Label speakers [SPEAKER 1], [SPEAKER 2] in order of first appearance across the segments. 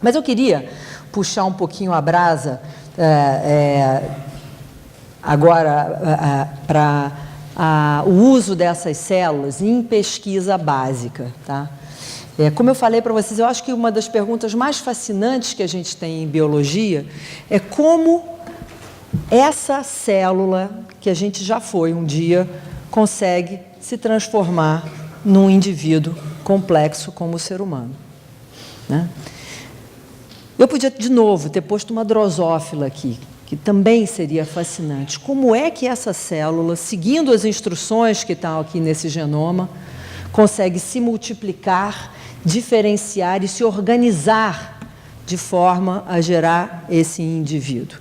[SPEAKER 1] Mas eu queria puxar um pouquinho a brasa agora para o uso dessas células em pesquisa básica, tá? Como eu falei para vocês, eu acho que uma das perguntas mais fascinantes que a gente tem em biologia é como essa célula, que a gente já foi um dia, consegue se transformar num indivíduo complexo como o ser humano, né? Eu podia, de novo, ter posto uma drosófila aqui, que também seria fascinante. Como é que essa célula, seguindo as instruções que estão aqui nesse genoma, consegue se multiplicar, diferenciar e se organizar de forma a gerar esse indivíduo?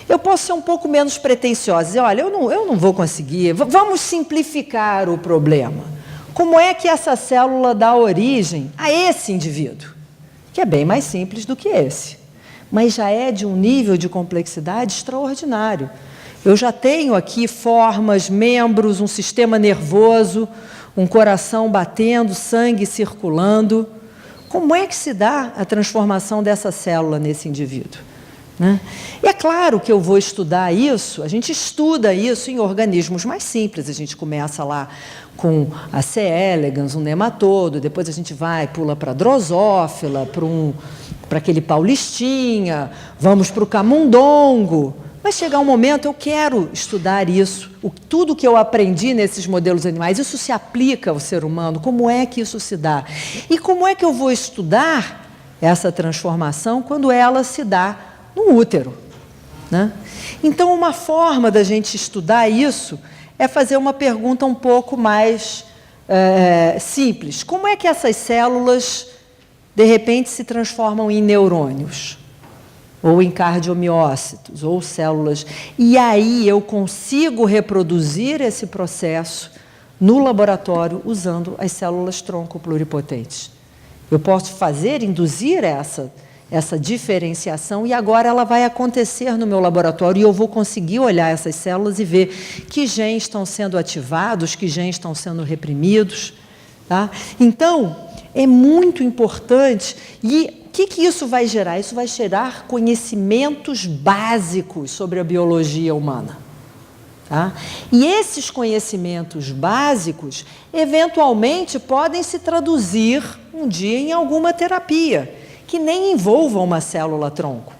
[SPEAKER 1] Eu posso ser um pouco menos pretensiosa, dizer, olha, eu não vou conseguir, vamos simplificar o problema. Como é que essa célula dá origem a esse indivíduo? Que é bem mais simples do que esse, mas já é de um nível de complexidade extraordinário. Eu já tenho aqui formas, membros, um sistema nervoso, um coração batendo, sangue circulando. Como é que se dá a transformação dessa célula nesse indivíduo, né? E é claro que eu vou estudar isso, a gente estuda isso em organismos mais simples, a gente começa lá com a C. elegans, um nematodo, depois a gente pula para a drosófila, para aquele paulistinha, vamos para o camundongo. Vai chegar um momento, eu quero estudar isso, tudo que eu aprendi nesses modelos animais, isso se aplica ao ser humano, como é que isso se dá? E como é que eu vou estudar essa transformação quando ela se dá no útero, né? Então, uma forma da gente estudar isso é fazer uma pergunta um pouco mais simples. Como é que essas células, de repente, se transformam em neurônios? Ou em cardiomiócitos, ou células. E aí eu consigo reproduzir esse processo no laboratório usando as células tronco pluripotentes. Eu posso induzir essa diferenciação e agora ela vai acontecer no meu laboratório e eu vou conseguir olhar essas células e ver que genes estão sendo ativados, que genes estão sendo reprimidos, tá? Então, é muito importante. E o que isso vai gerar? Isso vai gerar conhecimentos básicos sobre a biologia humana, tá? E esses conhecimentos básicos, eventualmente, podem se traduzir um dia em alguma terapia, que nem envolva uma célula-tronco.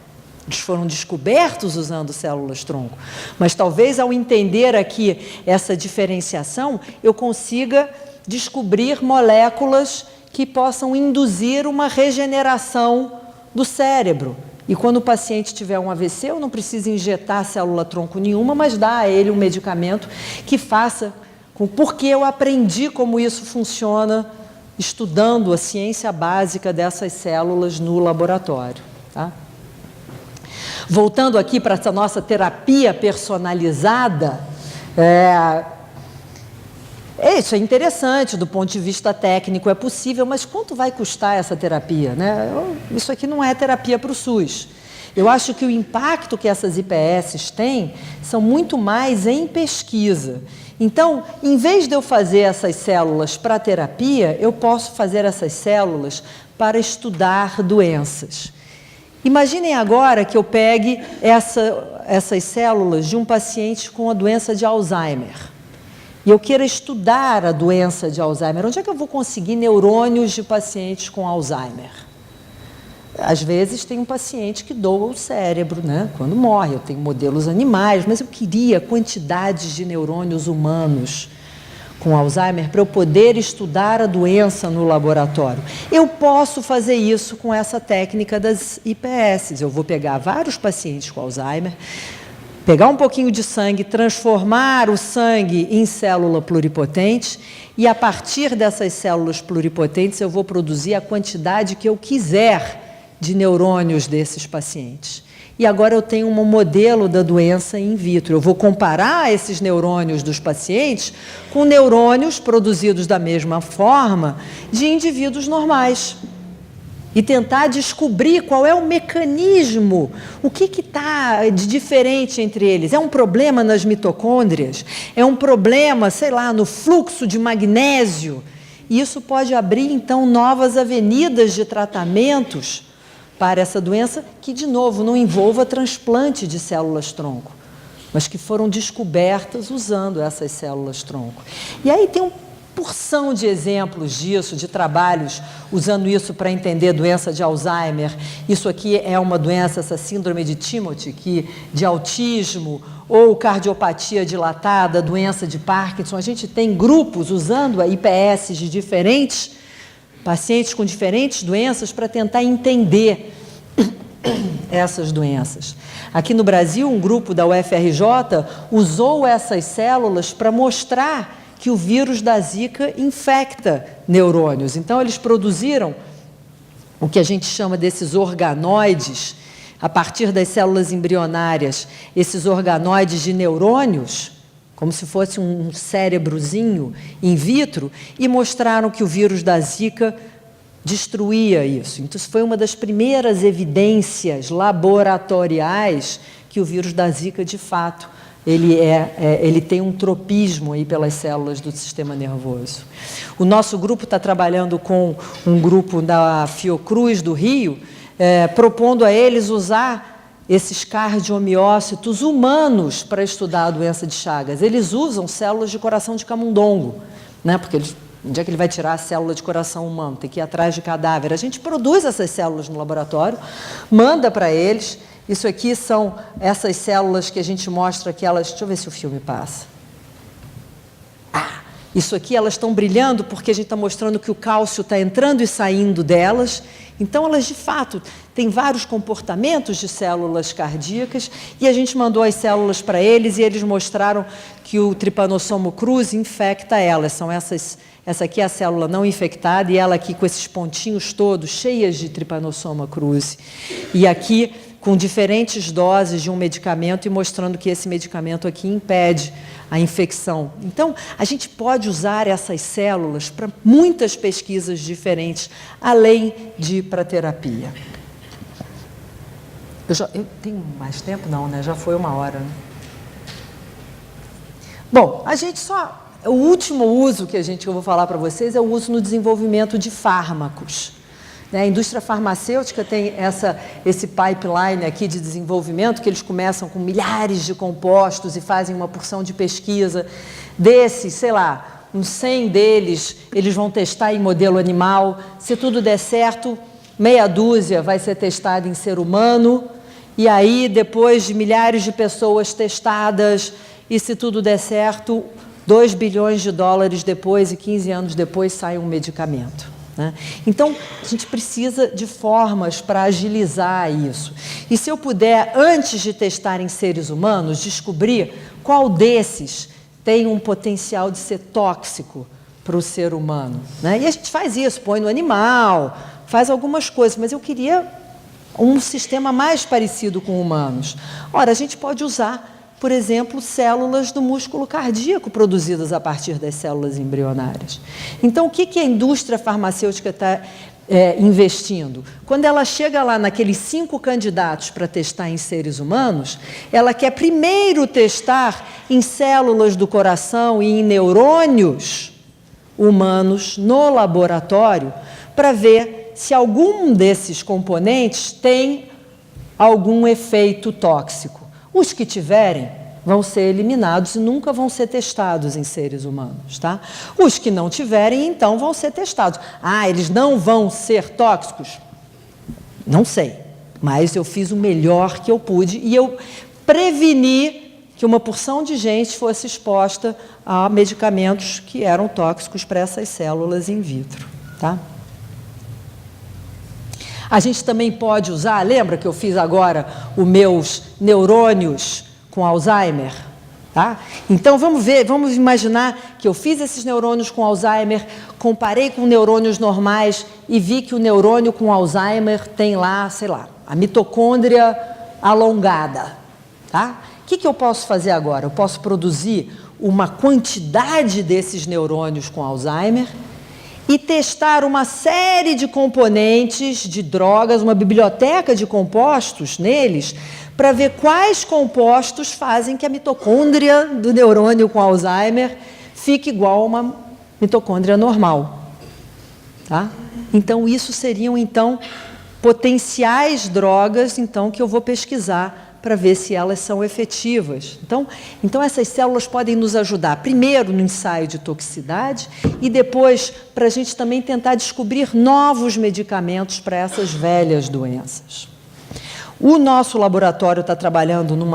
[SPEAKER 1] Eles foram descobertos usando células-tronco. Mas talvez, ao entender aqui essa diferenciação, eu consiga descobrir moléculas que possam induzir uma regeneração do cérebro. E quando o paciente tiver um AVC, eu não preciso injetar célula-tronco nenhuma, mas dar a ele um medicamento que faça porque eu aprendi como isso funciona estudando a ciência básica dessas células no laboratório, tá? Voltando aqui para essa nossa terapia personalizada, isso é interessante do ponto de vista técnico, é possível, mas quanto vai custar essa terapia, né? Isso aqui não é terapia para o SUS. Eu acho que o impacto que essas IPSs têm são muito mais em pesquisa. Então, em vez de eu fazer essas células para terapia, eu posso fazer essas células para estudar doenças. Imaginem agora que eu pegue essas células de um paciente com a doença de Alzheimer. E eu queira estudar a doença de Alzheimer. Onde é que eu vou conseguir neurônios de pacientes com Alzheimer? Às vezes tem um paciente que doa o cérebro, né? Quando morre. Eu tenho modelos animais, mas eu queria quantidades de neurônios humanos com Alzheimer para eu poder estudar a doença no laboratório. Eu posso fazer isso com essa técnica das IPSs. Eu vou pegar vários pacientes com Alzheimer, pegar um pouquinho de sangue, transformar o sangue em célula pluripotente e, a partir dessas células pluripotentes, eu vou produzir a quantidade que eu quiser de neurônios desses pacientes. E agora eu tenho um modelo da doença in vitro. Eu vou comparar esses neurônios dos pacientes com neurônios produzidos da mesma forma de indivíduos normais. E tentar descobrir qual é o mecanismo, o que está de diferente entre eles. É um problema nas mitocôndrias? É um problema, sei lá, no fluxo de magnésio? E isso pode abrir, então, novas avenidas de tratamentos para essa doença, que, de novo, não envolva transplante de células-tronco, mas que foram descobertas usando essas células-tronco. E aí tem uma porção de exemplos disso, de trabalhos usando isso para entender doença de Alzheimer. Isso aqui é uma doença, essa síndrome de Timothy, de autismo, ou cardiopatia dilatada, doença de Parkinson. A gente tem grupos usando a IPS de diferentes pacientes com diferentes doenças para tentar entender essas doenças. Aqui no Brasil, um grupo da UFRJ usou essas células para mostrar que o vírus da Zika infecta neurônios. Então, eles produziram o que a gente chama desses organoides, a partir das células embrionárias, esses organoides de neurônios, como se fosse um cérebrozinho in vitro, e mostraram que o vírus da Zika destruía isso. Então, isso foi uma das primeiras evidências laboratoriais que o vírus da Zika, de fato, ele tem um tropismo aí pelas células do sistema nervoso. O nosso grupo está trabalhando com um grupo da Fiocruz do Rio, propondo a eles usar esses cardiomiócitos humanos para estudar a doença de Chagas. Eles usam células de coração de camundongo, né? Porque onde é que ele vai tirar a célula de coração humano? Tem que ir atrás de cadáver. A gente produz essas células no laboratório, manda para eles. Isso aqui são essas células que a gente mostra que elas... Deixa eu ver se o filme passa. Isso aqui, elas estão brilhando porque a gente está mostrando que o cálcio está entrando e saindo delas. Então, elas, de fato, têm vários comportamentos de células cardíacas e a gente mandou as células para eles e eles mostraram que o Trypanosoma cruzi infecta elas. São essa aqui é a célula não infectada e ela aqui com esses pontinhos todos, cheias de Trypanosoma cruzi. E aqui com diferentes doses de um medicamento e mostrando que esse medicamento aqui impede a infecção. Então, a gente pode usar essas células para muitas pesquisas diferentes, além de ir para terapia. Eu tenho mais tempo? Não, né? Já foi 1 hora. Né? Bom, a gente só... O último uso que eu vou falar para vocês é o uso no desenvolvimento de fármacos. A indústria farmacêutica tem esse pipeline aqui de desenvolvimento, que eles começam com milhares de compostos e fazem uma porção de pesquisa. Desses, sei lá, uns 100 deles, eles vão testar em modelo animal. Se tudo der certo, meia dúzia vai ser testada em ser humano. E aí, depois de milhares de pessoas testadas, e se tudo der certo, 2 bilhões de dólares depois e 15 anos depois sai um medicamento. Então, a gente precisa de formas para agilizar isso. E se eu puder, antes de testar em seres humanos, descobrir qual desses tem um potencial de ser tóxico para o ser humano. E a gente faz isso, põe no animal, faz algumas coisas, mas eu queria um sistema mais parecido com humanos. Ora, a gente pode usar, por exemplo, células do músculo cardíaco produzidas a partir das células embrionárias. Então, o que a indústria farmacêutica está investindo? Quando ela chega lá naqueles 5 candidatos para testar em seres humanos, ela quer primeiro testar em células do coração e em neurônios humanos no laboratório para ver se algum desses componentes tem algum efeito tóxico. Os que tiverem vão ser eliminados e nunca vão ser testados em seres humanos, tá? Os que não tiverem, então, vão ser testados. Eles não vão ser tóxicos? Não sei, mas eu fiz o melhor que eu pude e eu preveni que uma porção de gente fosse exposta a medicamentos que eram tóxicos para essas células in vitro, tá? A gente também pode usar, lembra que eu fiz agora os meus neurônios com Alzheimer? Tá? Então, vamos imaginar que eu fiz esses neurônios com Alzheimer, comparei com neurônios normais e vi que o neurônio com Alzheimer tem lá, sei lá, a mitocôndria alongada. Tá? O que eu posso fazer agora? Eu posso produzir uma quantidade desses neurônios com Alzheimer e testar uma série de componentes de drogas, uma biblioteca de compostos neles, para ver quais compostos fazem que a mitocôndria do neurônio com Alzheimer fique igual a uma mitocôndria normal. Tá? Então, isso seriam, potenciais drogas, então, que eu vou pesquisar para ver se elas são efetivas. Então, essas células podem nos ajudar, primeiro, no ensaio de toxicidade e depois para a gente também tentar descobrir novos medicamentos para essas velhas doenças. O nosso laboratório está trabalhando num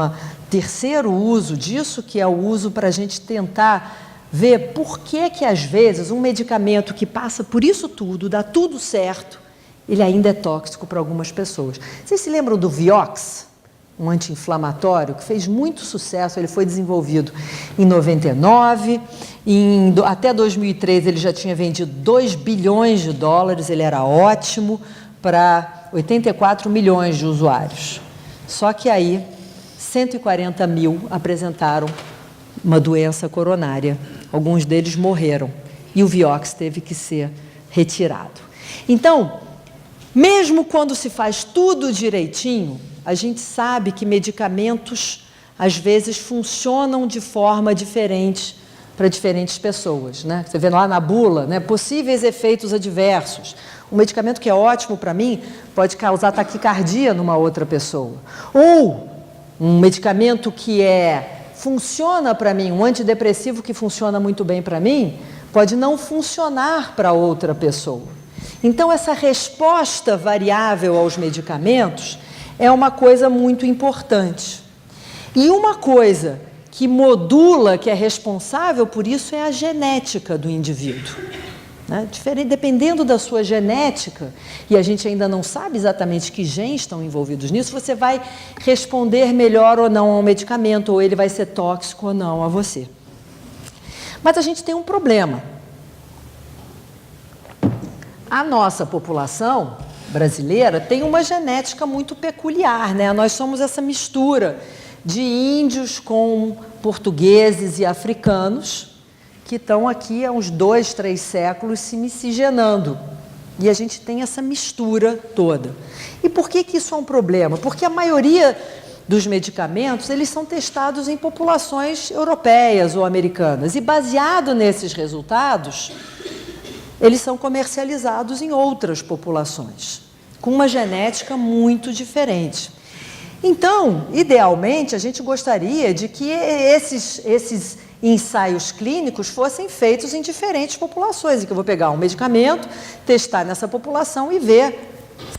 [SPEAKER 1] terceiro uso disso, que é o uso para a gente tentar ver por que às vezes, um medicamento que passa por isso tudo, dá tudo certo, ele ainda é tóxico para algumas pessoas. Vocês se lembram do Vioxx? Um anti-inflamatório que fez muito sucesso, ele foi desenvolvido em 99, até 2003 ele já tinha vendido 2 bilhões de dólares, ele era ótimo para 84 milhões de usuários. Só que aí, 140 mil apresentaram uma doença coronária, alguns deles morreram, e o Vioxx teve que ser retirado. Então, mesmo quando se faz tudo direitinho, a gente sabe que medicamentos, às vezes, funcionam de forma diferente para diferentes pessoas, né? Você vê lá na bula, né, possíveis efeitos adversos. Um medicamento que é ótimo para mim pode causar taquicardia numa outra pessoa. Ou um medicamento que funciona para mim, um antidepressivo que funciona muito bem para mim, pode não funcionar para outra pessoa. Então, essa resposta variável aos medicamentos é uma coisa muito importante. E uma coisa que modula, que é responsável por isso, é a genética do indivíduo. Né? Dependendo da sua genética, e a gente ainda não sabe exatamente que genes estão envolvidos nisso, você vai responder melhor ou não ao medicamento, ou ele vai ser tóxico ou não a você. Mas a gente tem um problema. A nossa população brasileira tem uma genética muito peculiar, né? Nós somos essa mistura de índios com portugueses e africanos que estão aqui há uns 2, 3 séculos se miscigenando. E a gente tem essa mistura toda. E por que isso é um problema? Porque a maioria dos medicamentos, eles são testados em populações europeias ou americanas. E baseado nesses resultados, eles são comercializados em outras populações, com uma genética muito diferente. Então, idealmente, a gente gostaria de que esses ensaios clínicos fossem feitos em diferentes populações, em que eu vou pegar um medicamento, testar nessa população e ver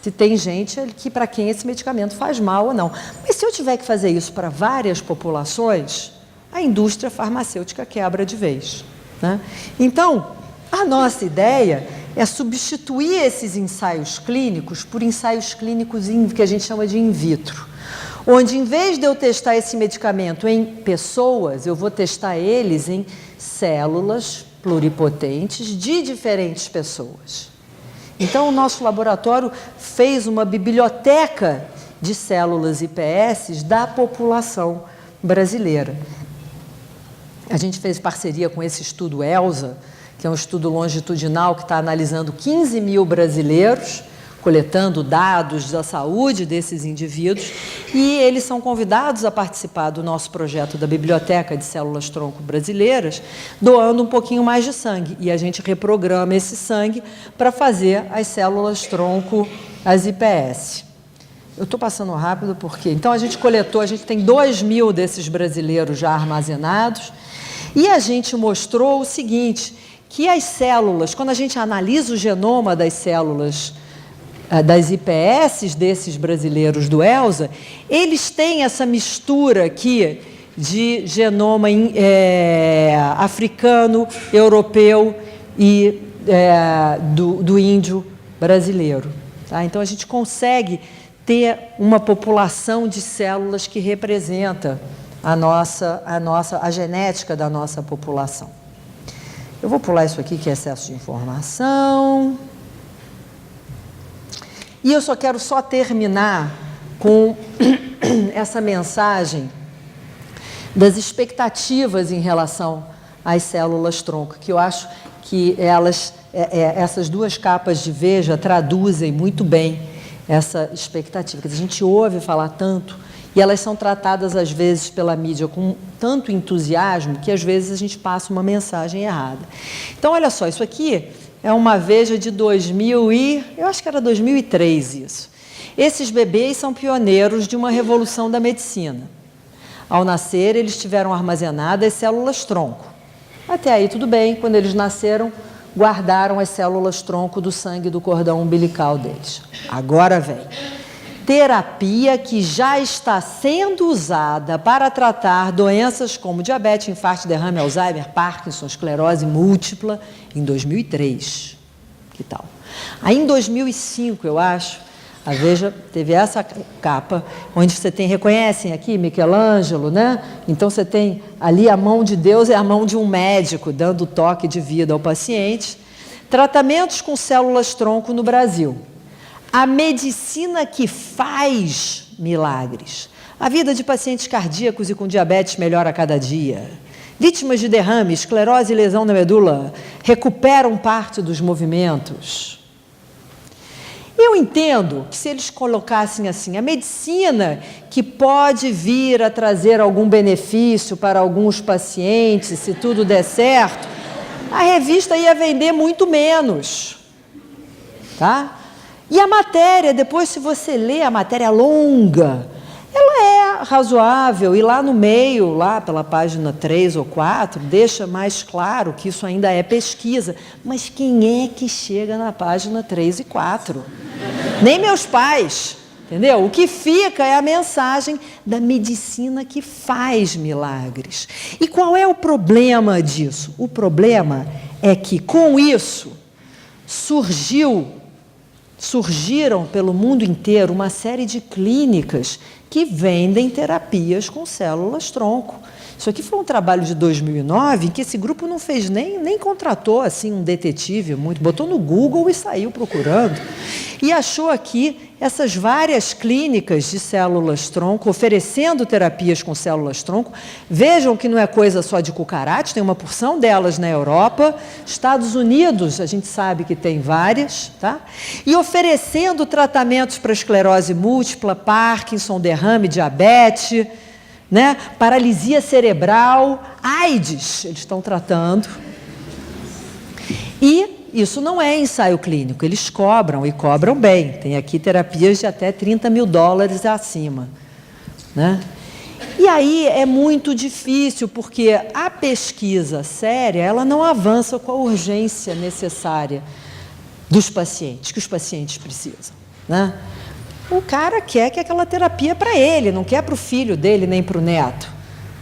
[SPEAKER 1] se tem gente para quem esse medicamento faz mal ou não. Mas se eu tiver que fazer isso para várias populações, a indústria farmacêutica quebra de vez, né? Então, a nossa ideia é substituir esses ensaios clínicos por ensaios clínicos que a gente chama de in vitro, onde, em vez de eu testar esse medicamento em pessoas, eu vou testar eles em células pluripotentes de diferentes pessoas. Então, o nosso laboratório fez uma biblioteca de células iPS da população brasileira. A gente fez parceria com esse estudo ELSA, que é um estudo longitudinal que está analisando 15 mil brasileiros, coletando dados da saúde desses indivíduos, e eles são convidados a participar do nosso projeto da Biblioteca de Células Tronco Brasileiras, doando um pouquinho mais de sangue. E a gente reprograma esse sangue para fazer as células tronco, as iPS. Eu estou passando rápido porque... Então, a gente tem 2 mil desses brasileiros já armazenados, e a gente mostrou o seguinte, que as células, quando a gente analisa o genoma das células, das iPS desses brasileiros do ELSA, eles têm essa mistura aqui de genoma africano, europeu e do índio brasileiro. Tá? Então, a gente consegue ter uma população de células que representa a genética da nossa população. Eu vou pular isso aqui, que é excesso de informação. E eu quero terminar com essa mensagem das expectativas em relação às células tronco, que eu acho que essas duas capas de Veja traduzem muito bem essa expectativa. Quer dizer, a gente ouve falar tanto, e elas são tratadas, às vezes, pela mídia com tanto entusiasmo que, às vezes, a gente passa uma mensagem errada. Então, olha só, isso aqui é uma Veja de eu acho que era 2003 isso. Esses bebês são pioneiros de uma revolução da medicina. Ao nascer, eles tiveram armazenadas células-tronco. Até aí tudo bem, quando eles nasceram, guardaram as células-tronco do sangue do cordão umbilical deles. Agora vem. Terapia que já está sendo usada para tratar doenças como diabetes, infarto, derrame, Alzheimer, Parkinson, esclerose múltipla, em 2003. Que tal? Aí em 2005, eu acho, a Veja teve essa capa, onde você tem, reconhecem aqui, Michelangelo, né? Então você tem ali a mão de Deus e a mão de um médico, dando toque de vida ao paciente. Tratamentos com células-tronco no Brasil. A medicina que faz milagres. A vida de pacientes cardíacos e com diabetes melhora a cada dia. Vítimas de derrame, esclerose e lesão na medula recuperam parte dos movimentos. Eu entendo que se eles colocassem assim, a medicina que pode vir a trazer algum benefício para alguns pacientes, se tudo der certo, a revista ia vender muito menos, tá? E a matéria, depois se você lê a matéria longa, ela é razoável, e lá no meio, lá pela página 3 ou 4, deixa mais claro que isso ainda é pesquisa. Mas quem é que chega na página 3 e 4? Nem meus pais, entendeu? O que fica é a mensagem da medicina que faz milagres. E qual é o problema disso? O problema é que, com isso, surgiram pelo mundo inteiro uma série de clínicas que vendem terapias com células-tronco. Isso aqui foi um trabalho de 2009, em que esse grupo não fez nem contratou assim um detetive, botou no Google e saiu procurando. E achou aqui essas várias clínicas de células-tronco, oferecendo terapias com células-tronco. Vejam que não é coisa só de cucarate, tem uma porção delas na Europa. Estados Unidos, a gente sabe que tem várias, tá? E oferecendo tratamentos para esclerose múltipla, Parkinson, derrame, diabetes, né? Paralisia cerebral, AIDS, eles estão tratando. E isso não é ensaio clínico, eles cobram, e cobram bem. Tem aqui terapias de até $30 mil acima, né? E aí é muito difícil, porque a pesquisa séria, ela não avança com a urgência necessária dos pacientes, que os pacientes precisam, né? O cara quer que aquela terapia é para ele, não quer para o filho dele, nem para o neto,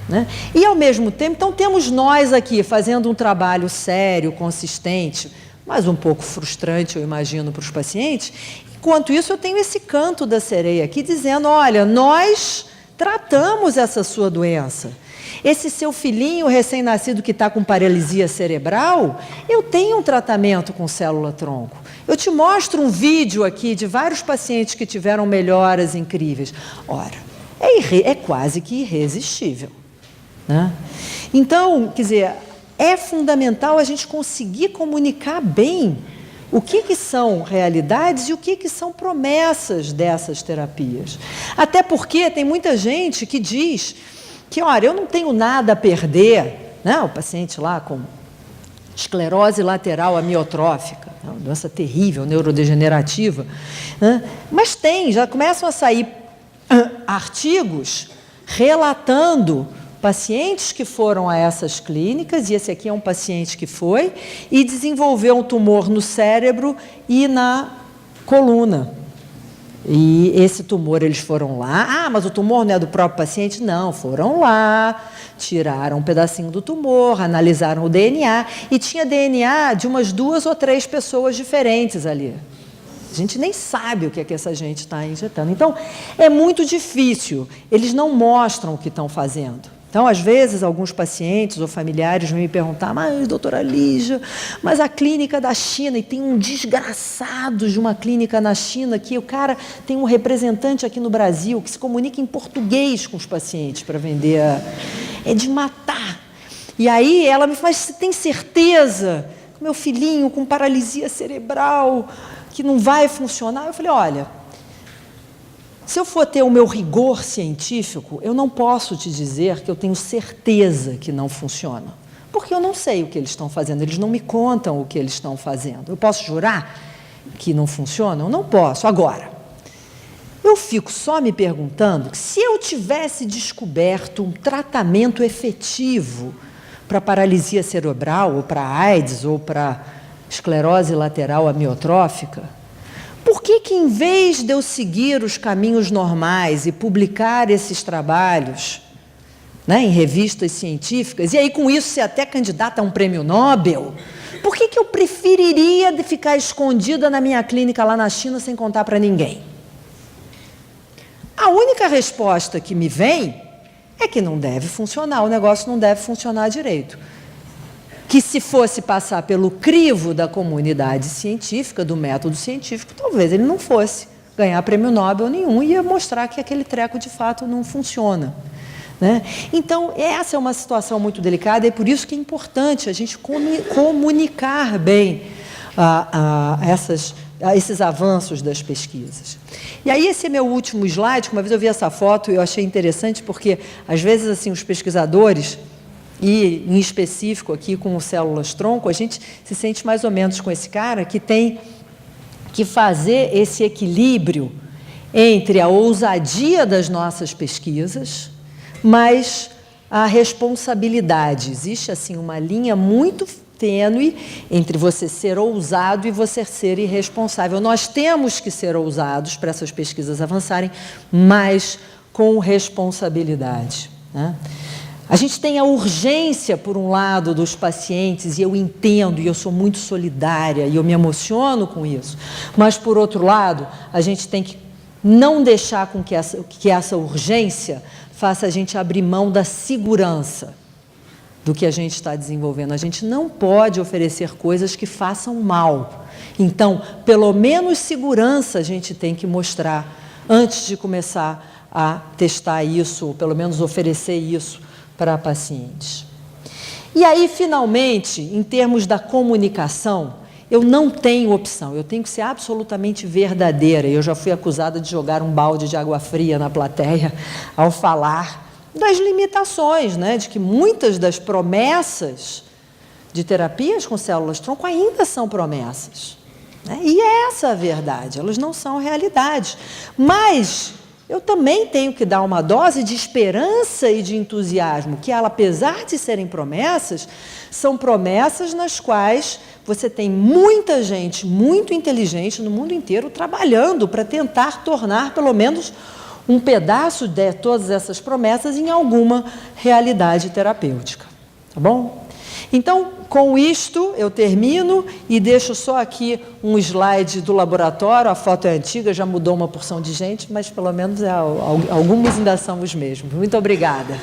[SPEAKER 1] né? E, ao mesmo tempo, então, temos nós aqui fazendo um trabalho sério, consistente, mas um pouco frustrante, eu imagino, para os pacientes. Enquanto isso, eu tenho esse canto da sereia aqui dizendo, olha, nós tratamos essa sua doença. Esse seu filhinho recém-nascido que está com paralisia cerebral, eu tenho um tratamento com célula-tronco. Eu te mostro um vídeo aqui de vários pacientes que tiveram melhoras incríveis. Ora, é quase que irresistível, né? Então, quer dizer, é fundamental a gente conseguir comunicar bem o que são realidades e o que são promessas dessas terapias. Até porque tem muita gente que diz que, olha, eu não tenho nada a perder, né? O paciente lá com esclerose lateral amiotrófica, uma doença terrível, neurodegenerativa, né? Mas já começam a sair artigos relatando pacientes que foram a essas clínicas, e esse aqui é um paciente que foi, e desenvolveu um tumor no cérebro e na coluna. E esse tumor, eles foram lá, mas o tumor não é do próprio paciente? Não, foram lá, tiraram um pedacinho do tumor, analisaram o DNA, e tinha DNA de umas 2 ou 3 pessoas diferentes ali. A gente nem sabe o que é que essa gente está injetando. Então, é muito difícil, eles não mostram o que estão fazendo. Então, às vezes, alguns pacientes ou familiares vêm me perguntar, mas, doutora Lígia, mas a clínica da China, e tem um desgraçado de uma clínica na China, que o cara tem um representante aqui no Brasil que se comunica em português com os pacientes para vender, é de matar. E aí ela me fala, você tem certeza que meu filhinho com paralisia cerebral, que não vai funcionar? Eu falei, olha, se eu for ter o meu rigor científico, eu não posso te dizer que eu tenho certeza que não funciona, porque eu não sei o que eles estão fazendo, eles não me contam o que eles estão fazendo. Eu posso jurar que não funciona? Eu não posso. Agora, Eu fico só me perguntando que se eu tivesse descoberto um tratamento efetivo para paralisia cerebral, ou para AIDS, ou para esclerose lateral amiotrófica, por que em vez de eu seguir os caminhos normais e publicar esses trabalhos, né, em revistas científicas, e aí com isso ser até candidata a um prêmio Nobel, por que eu preferiria de ficar escondida na minha clínica lá na China sem contar para ninguém? A única resposta que me vem é que não deve funcionar, o negócio não deve funcionar direito. Que se fosse passar pelo crivo da comunidade científica, do método científico, talvez ele não fosse ganhar prêmio Nobel nenhum e ia mostrar que aquele treco de fato não funciona. Né? Então, essa é uma situação muito delicada e por isso que é importante a gente comunicar bem esses avanços das pesquisas. E aí esse é meu último slide. Uma vez eu vi essa foto e eu achei interessante porque, às vezes, assim, os pesquisadores, e em específico aqui com células-tronco, a gente se sente mais ou menos com esse cara que tem que fazer esse equilíbrio entre a ousadia das nossas pesquisas, mas a responsabilidade. Existe, assim, uma linha muito tênue entre você ser ousado e você ser irresponsável. Nós temos que ser ousados para essas pesquisas avançarem, mas com responsabilidade. Né? A gente tem a urgência, por um lado, dos pacientes, e eu entendo, e eu sou muito solidária, e eu me emociono com isso, mas, por outro lado, a gente tem que não deixar com que essa urgência faça a gente abrir mão da segurança do que a gente está desenvolvendo. A gente não pode oferecer coisas que façam mal. Então, pelo menos segurança a gente tem que mostrar antes de começar a testar isso, ou pelo menos oferecer isso para pacientes. E aí, finalmente, em termos da comunicação, eu não tenho opção, eu tenho que ser absolutamente verdadeira. Eu já fui acusada de jogar um balde de água fria na plateia ao falar das limitações, né, de que muitas das promessas de terapias com células-tronco ainda são promessas. Né? E é essa a verdade, elas não são realidade. Mas eu também tenho que dar uma dose de esperança e de entusiasmo, que ela, apesar de serem promessas, são promessas nas quais você tem muita gente muito inteligente no mundo inteiro trabalhando para tentar tornar, pelo menos, um pedaço de todas essas promessas em alguma realidade terapêutica. Tá bom? Então, com isto, eu termino e deixo só aqui um slide do laboratório. A foto é antiga, já mudou uma porção de gente, mas pelo menos alguns ainda são os mesmos. Muito obrigada.